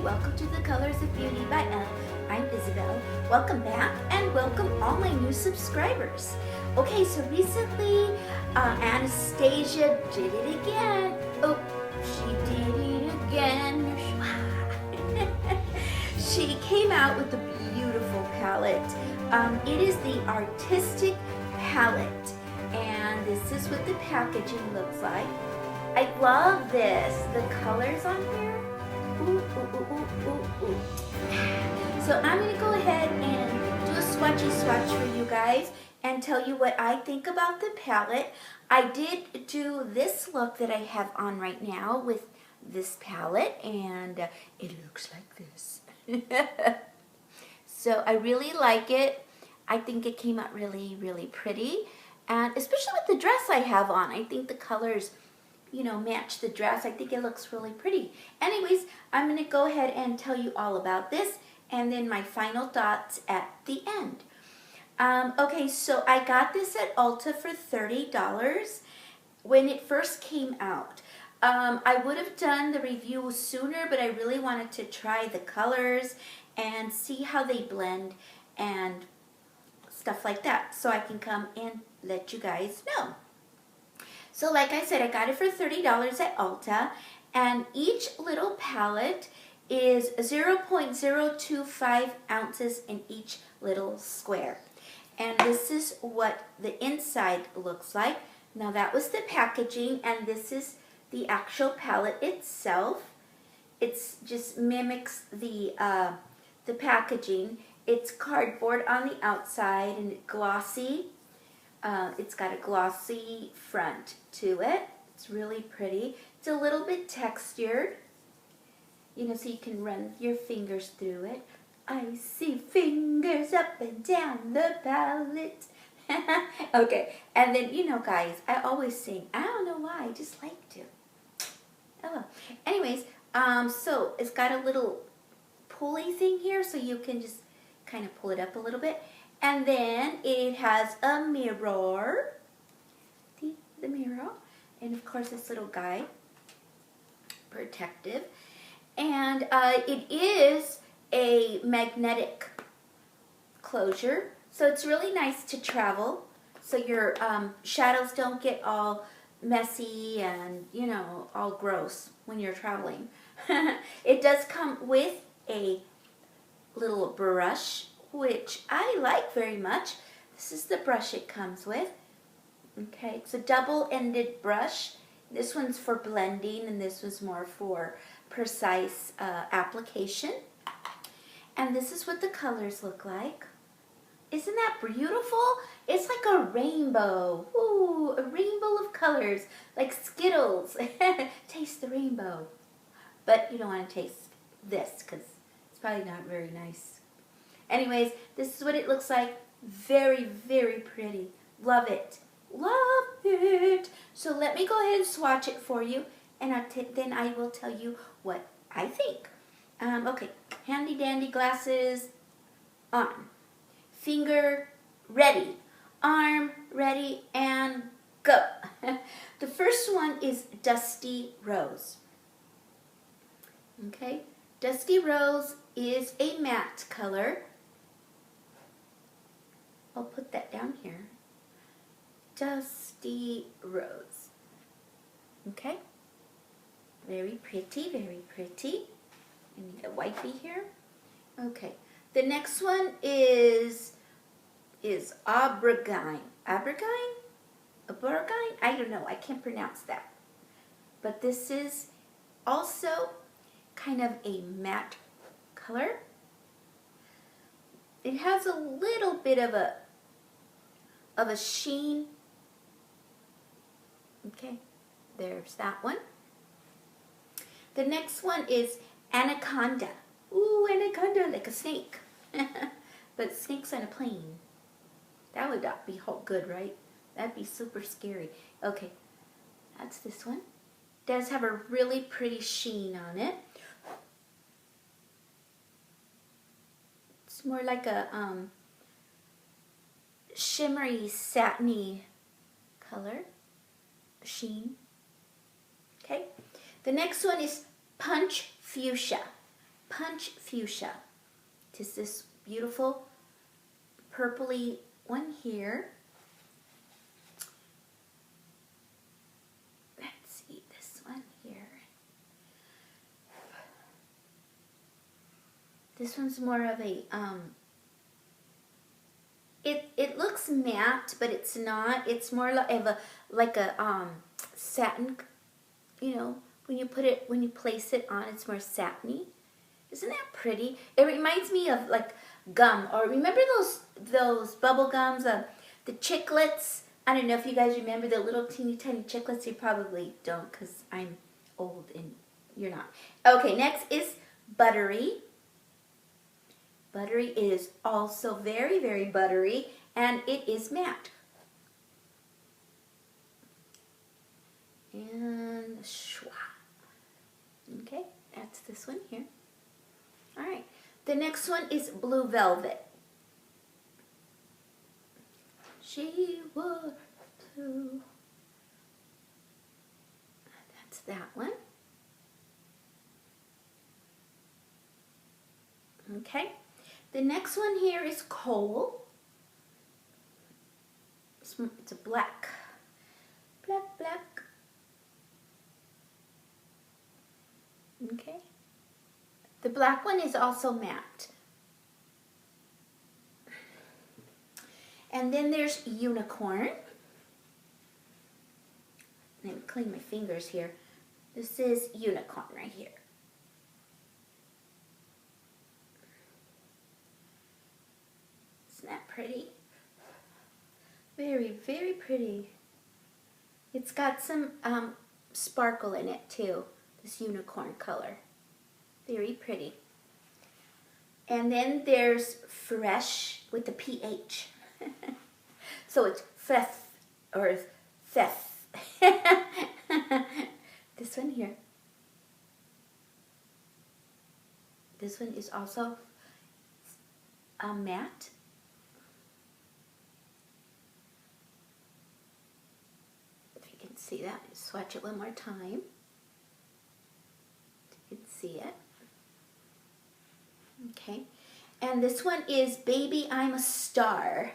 welcome to The Colors of Beauty by Elle. I'm Isabel. Welcome back and welcome all my new subscribers. Okay, so recently Anastasia did it again. Oh, she did it again. She came out with a beautiful palette. It is the Artistic Palette, and this is what the packaging looks like. I love this. The colors on here. Ooh, ooh, ooh, ooh, ooh. So I'm going to go ahead and do a swatchy swatch for you guys and tell you what I think about the palette. I did do this look that I have on right now with this palette, and it looks like this. So I really like it. I think it came out really, really pretty, and especially with the dress I have on. I think the colors, you know, match the dress. I think it looks really pretty. Anyways, I'm going to go ahead and tell you all about this and then my final thoughts at the end. Okay, so I got this at Ulta for $30 when it first came out. I would have done the review sooner, but I really wanted to try the colors and see how they blend and stuff like that, so I can come and let you guys know. So like I said, I got it for $30 at Ulta, and each little palette is 0.025 ounces in each little square. And this is what the inside looks like. Now that was the packaging, and this is the actual palette itself. It's just mimics the packaging. It's cardboard on the outside and glossy. It's got a glossy front to it. It's really pretty. It's a little bit textured, you know, so you can run your fingers through it. I see fingers up and down the palette. Okay, and then, you know, guys, I always sing. I don't know why, I just like to. Oh well. Anyways, so it's got a little pulley thing here, so you can just kind of pull it up a little bit. And then it has a mirror, the mirror, and of course this little guy, protective. And it is a magnetic closure, so it's really nice to travel, so your shadows don't get all messy and, you know, all gross when you're traveling. It does come with a little brush, which I like very much. This is the brush it comes with. Okay, it's a double-ended brush. This one's for blending, and this was more for precise application. And this is what the colors look like. Isn't that beautiful? It's like a rainbow. Ooh, a rainbow of colors, like Skittles. Taste the rainbow. But you don't want to taste this because it's probably not very nice. Anyways, this is what it looks like. Very, very pretty. Love it. Love it. So let me go ahead and swatch it for you, and then I will tell you what I think. Okay, handy dandy glasses on. Finger ready. Arm ready, and go. The first one is Dusty Rose. Okay, Dusty Rose is a matte color. I'll put that down here. Dusty Rose. Okay, very pretty, very pretty. I need a wipey here. Okay, the next one is Aubergine. Aubergine? Aubergine? I don't know. I can't pronounce that. But this is also kind of a matte color. It has a little bit of a sheen. Okay, there's that one. The next one is Anaconda. Ooh, anaconda, like a snake. But snakes on a plane. That would not be good, right? That'd be super scary. Okay, that's this one. Does have a really pretty sheen on it. It's more like a shimmery, satiny color, sheen. Okay, the next one is Punch Fuchsia. Punch Fuchsia. Just this beautiful purpley one here. Let's see this one here. This one's more of a, it looks matte, but it's not. It's more like a satin, you know, when you place it on, it's more satiny. Isn't that pretty? It reminds me of like gum, or remember those bubble gums, the chiclets? I don't know if you guys remember the little teeny tiny chiclets. You probably don't, because I'm old and you're not. Okay, next is Buttery. Buttery is also very, very buttery, and it is matte. And schwa. Okay, that's this one here. All right, the next one is Blue Velvet. She would too. That's that one. Okay, the next one here is Coal. It's a black. Black. Okay. The black one is also matte. And then there's Unicorn. Let me clean my fingers here. This is Unicorn right here. Isn't that pretty? Very, very pretty. It's got some sparkle in it too, this unicorn color. Very pretty. And then there's Fresh with the PH. So it's Fef or Thef. This one here. This one is also matte. If you can see that, swatch it one more time. You can see it. Okay, and this one is Baby I'm a Star,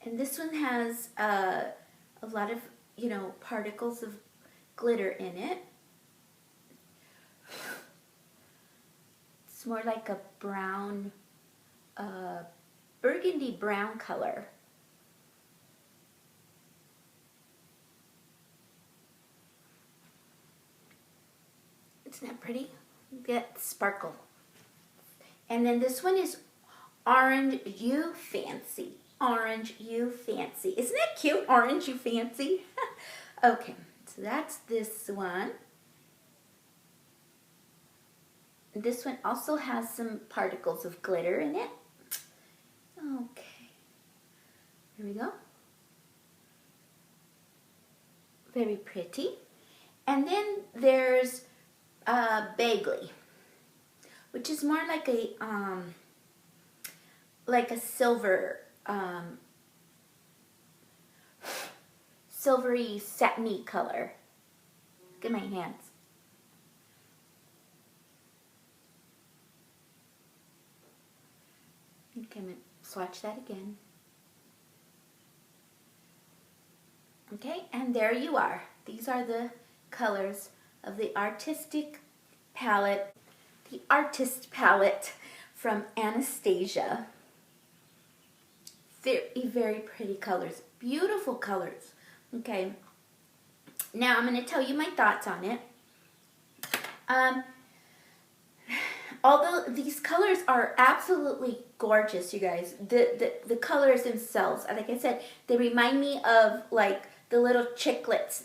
and this one has a lot of, you know, particles of glitter in it. It's more like a brown, burgundy brown color. Isn't that pretty? Get sparkle. And then this one is Orange You Fancy. Orange You Fancy. Isn't that cute? Orange You Fancy. Okay, so that's this one. This one also has some particles of glitter in it. Okay, here we go. Very pretty. And then there's Beverly, which is more like a silver, silvery satiny color. Look at my hands. Okay, I'm going to swatch that again. Okay, and there you are. These are the colors of the artistic palette, the artist palette from Anastasia. Very, very pretty colors. Beautiful colors. Okay, now I'm going to tell you my thoughts on it. Although these colors are absolutely gorgeous, you guys, the colors themselves, like I said, they remind me of like the little chiclets.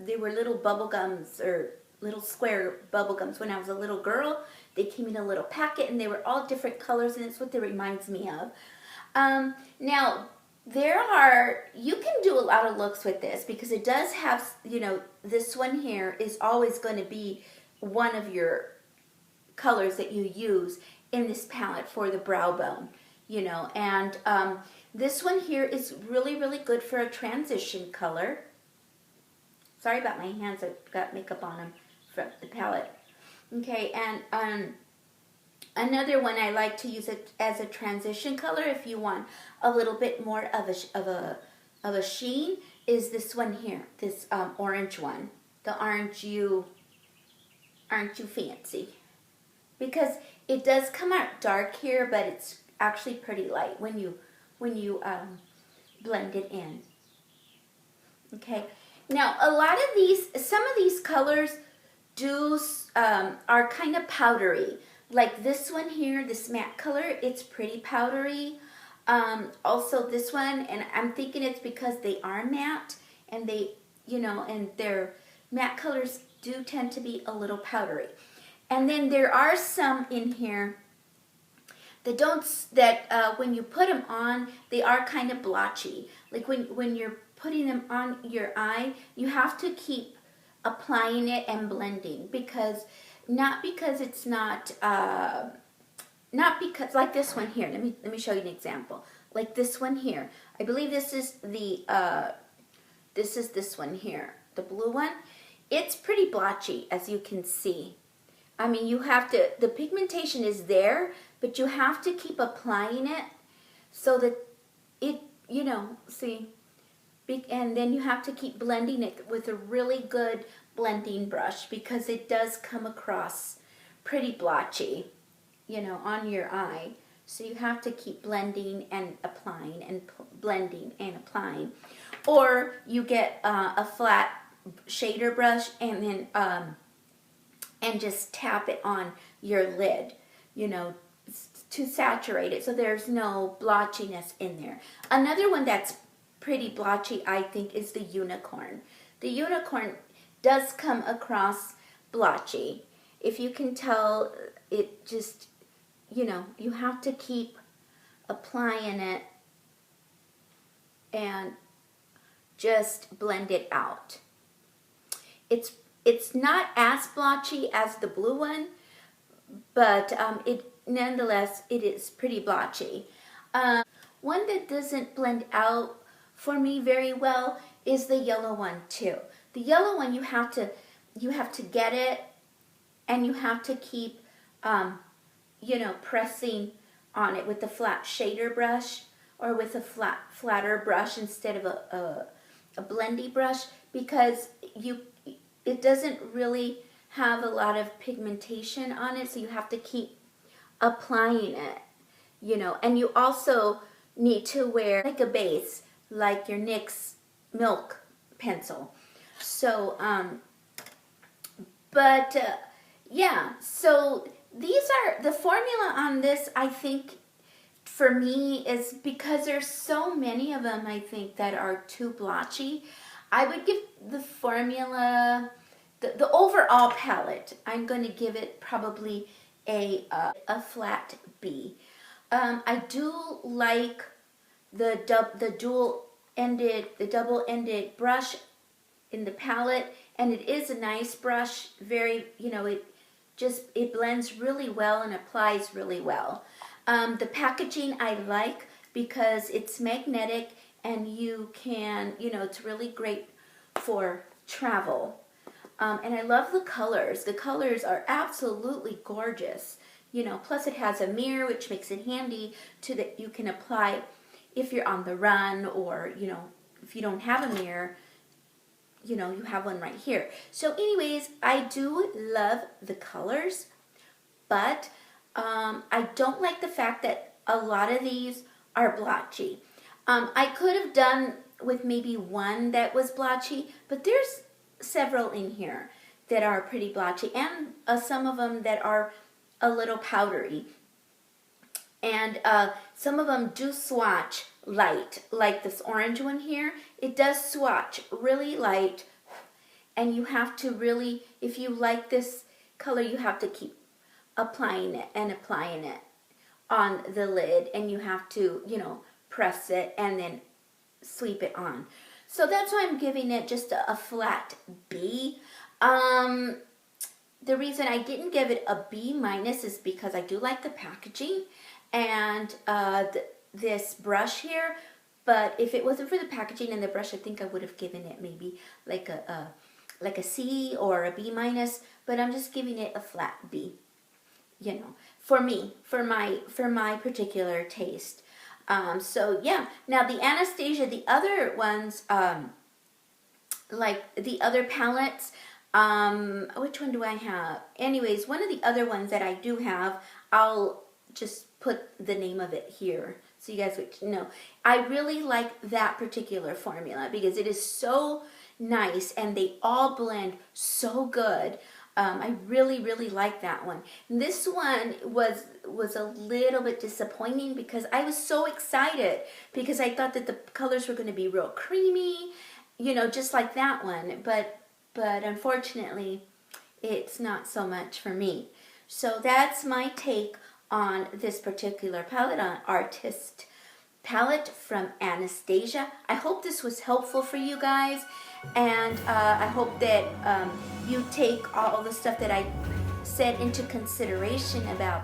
They were little bubble gums, or little square bubble gums when I was a little girl. They came in a little packet and they were all different colors, and it's what it reminds me of. Now, you can do a lot of looks with this, because it does have, you know, this one here is always going to be one of your colors that you use in this palette for the brow bone, you know, and this one here is really, really good for a transition color. Sorry about my hands, I've got makeup on them from the palette. Okay, and Another one I like to use it as a transition color if you want a little bit more of a sheen is this one here, this orange one. The Aren't You Fancy? Because it does come out dark here, but it's actually pretty light when you blend it in. Okay. Now a lot of these, some of these colors are kind of powdery. Like this one here, this matte color, it's pretty powdery. Also this one, and I'm thinking it's because they are matte and they, and their matte colors do tend to be a little powdery. And then there are some in here that when you put them on, they are kind of blotchy. Like when you're putting them on your eye, you have to keep applying it and blending not because like this one here. Let me show you an example. Like this one here. I believe this is this one here, the blue one. It's pretty blotchy, as you can see. I mean, the pigmentation is there, but you have to keep applying it so that it, see, and then you have to keep blending it with a really good blending brush because it does come across pretty blotchy, on your eye. So you have to keep blending and applying and blending and applying. Or you get a flat shader brush and then and just tap it on your lid, to saturate it so there's no blotchiness in there. Another one that's pretty blotchy, I think, is the Unicorn. The Unicorn does come across blotchy. If you can tell, it just, you have to keep applying it and just blend it out. It's not as blotchy as the blue one, but nonetheless, it is pretty blotchy. One that doesn't blend out for me very well is the yellow one too. The yellow one, you have to get it, and you have to keep, pressing on it with the flat shader brush or with a flatter brush instead of a blendy brush, because it doesn't really have a lot of pigmentation on it, so you have to keep applying it, and you also need to wear like a base, like your NYX Milk pencil. So, yeah, so these are, the formula on this, I think, for me, is because there's so many of them, I think, that are too blotchy. I would give the formula, the overall palette, I'm going to give it probably a flat B. I do like the double-ended brush in the palette, and it is a nice brush. Very, it blends really well and applies really well. The packaging I like because it's magnetic, and you can, it's really great for travel. And I love the colors. The colors are absolutely gorgeous. Plus it has a mirror, which makes it handy that you can apply if you're on the run, or, if you don't have a mirror, you have one right here. So anyways, I do love the colors, but I don't like the fact that a lot of these are blotchy. I could have done with maybe one that was blotchy, but there's several in here that are pretty blotchy, and some of them that are a little powdery. And some of them do swatch light, like this orange one here. It does swatch really light, and you have to really, if you like this color, you have to keep applying it and applying it on the lid, and you have to, press it and then sweep it on. So that's why I'm giving it just a flat B. The reason I didn't give it a B minus is because I do like the packaging and this brush here. But if it wasn't for the packaging and the brush, I think I would have given it maybe like a C or a B minus. But I'm just giving it a flat B. you know, for me, for my particular taste. So yeah, now the Anastasia, the other ones, like the other palettes, which one do I have? Anyways, one of the other ones that I do have, I'll just put the name of it here so you guys would know. I really like that particular formula because it is so nice and they all blend so good. I really, really like that one. This one was a little bit disappointing because I was so excited because I thought that the colors were going to be real creamy, you know, just like that one. But unfortunately, it's not so much for me. So that's my take on this particular palette, on Artist palette from Anastasia. I hope this was helpful for you guys, and I hope that you take all the stuff that I said into consideration about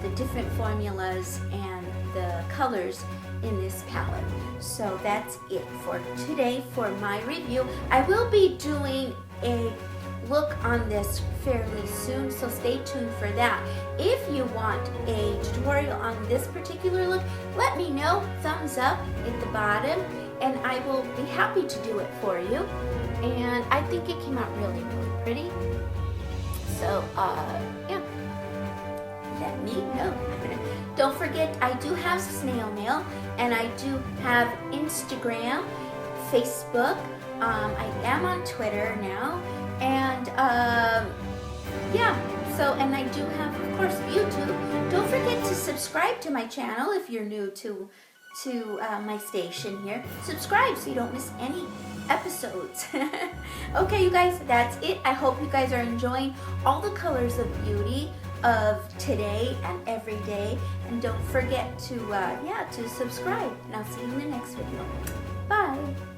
the different formulas and the colors in this palette. So that's it for today for my review. I will be doing a look on this fairly soon, so stay tuned for that. If you want a tutorial on this particular look, let me know, thumbs up at the bottom, and I will be happy to do it for you. And I think it came out really, really pretty. So, yeah, let me know. Don't forget, I do have snail mail, and I do have Instagram, Facebook. I am on Twitter now. And yeah, so, and I do have, of course, YouTube. Don't forget to subscribe to my channel if you're new to my station here. Subscribe so you don't miss any episodes. Okay, you guys, that's it. I hope you guys are enjoying all the colors of beauty of today and every day. And don't forget to, yeah, to subscribe. And I'll see you in the next video. Bye.